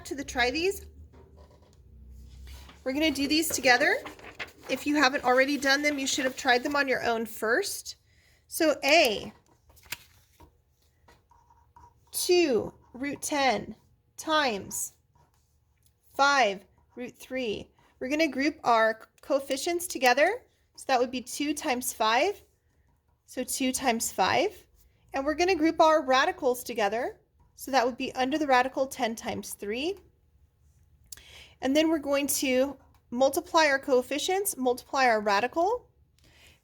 To the try these. We're going to do these together. If you haven't already done them, you should have tried them on your own first. So A, 2 root 10 times 5 root 3. We're going to group our coefficients together. So that would be 2 times 5. So 2 times 5. And we're going to group our radicals together. So that would be under the radical 10 times 3. And then we're going to multiply our coefficients, multiply our radical.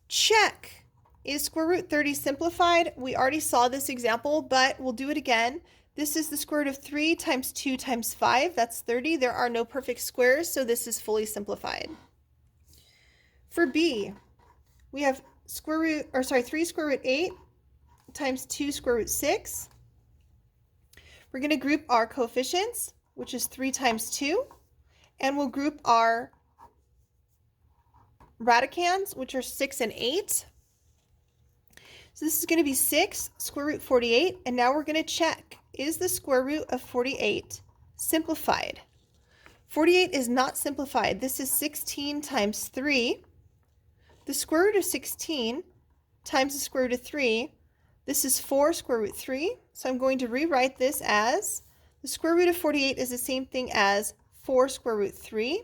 Check. Is square root 30 simplified? We already saw this example, but we'll do it again. This is the square root of 3 times 2 times 5. That's 30. There are no perfect squares, so this is fully simplified. For B, we have 3 square root 8 times 2 square root 6. We're going to group our coefficients, which is 3 times 2, and we'll group our radicands, which are 6 and 8. So this is going to be 6 square root 48, and now we're going to check, is the square root of 48 simplified? 48 is not simplified. This is 16 times 3. The square root of 16 times the square root of 3, this is 4 square root 3. So I'm going to rewrite this as the square root of 48 is the same thing as 4 square root 3.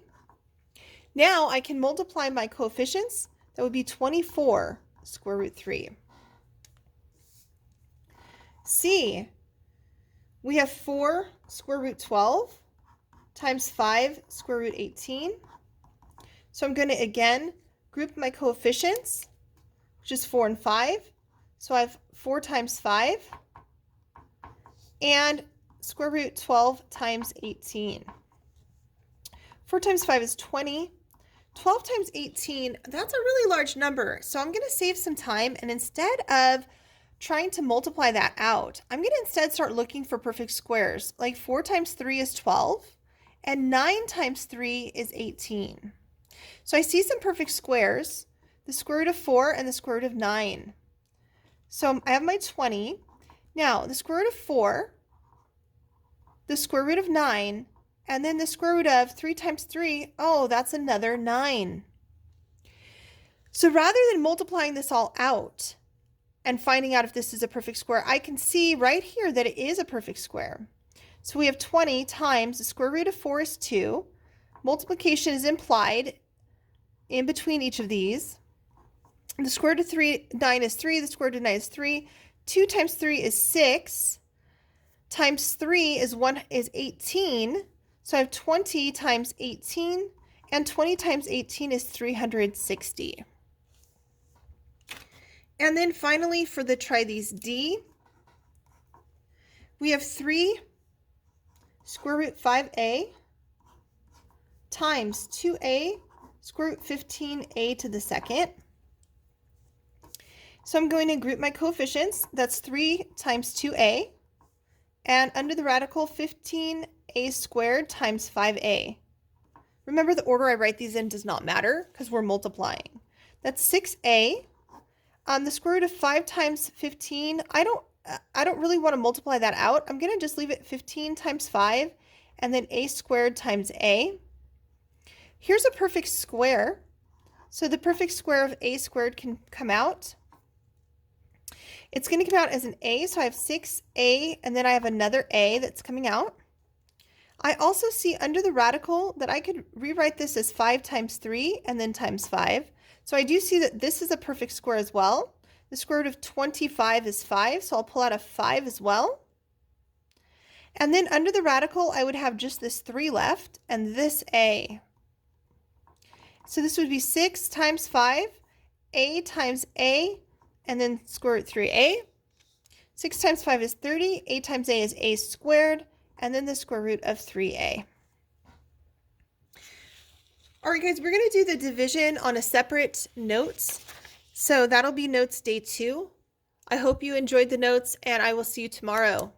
Now I can multiply my coefficients. That would be 24 square root 3. C, we have 4 square root 12 times 5 square root 18. So I'm going to again group my coefficients, which is 4 and 5. So I have 4 times 5 and square root 12 times 18. 4 times 5 is 20. 12 times 18, that's a really large number. So I'm going to save some time, and instead of trying to multiply that out, I'm going to instead start looking for perfect squares. Like 4 times 3 is 12, and 9 times 3 is 18. So I see some perfect squares, the square root of 4 and the square root of 9. So I have my 20. Now the square root of 4, the square root of 9, and then the square root of 3 times 3, oh, that's another 9. So rather than multiplying this all out and finding out if this is a perfect square, I can see right here that it is a perfect square. So we have 20 times the square root of 4 is 2. Multiplication is implied in between each of these. The square root of 9 is 3. The square root of 9 is 3. 2 times 3 is 6. Times 3 is 18. So I have 20 times 18, and 20 times 18 is 360. And then finally, for the try these D, we have 3 square root 5a times 2a square root 15a to the second. So I'm going to group my coefficients. That's 3 times 2a, and under the radical 15a squared times 5a. Remember, the order I write these in does not matter because we're multiplying. That's 6a. The square root of 5 times 15, I don't really want to multiply that out. I'm going to just leave it 15 times 5 and then a squared times a. Here's a perfect square. So the perfect square of a squared can come out. It's going to come out as an a, so I have 6a, and then I have another a that's coming out. I also see under the radical that I could rewrite this as 5 times 3 and then times 5. So I do see that this is a perfect square as well. The square root of 25 is 5, so I'll pull out a 5 as well. And then under the radical, I would have just this 3 left and this a. So this would be 6 times 5, a times a, and then square root 3a. 6 times 5 is 30, a times a is a squared, and then the square root of 3a. All right, guys, we're going to do the division on a separate notes. So that'll be notes day 2. I hope you enjoyed the notes, and I will see you tomorrow.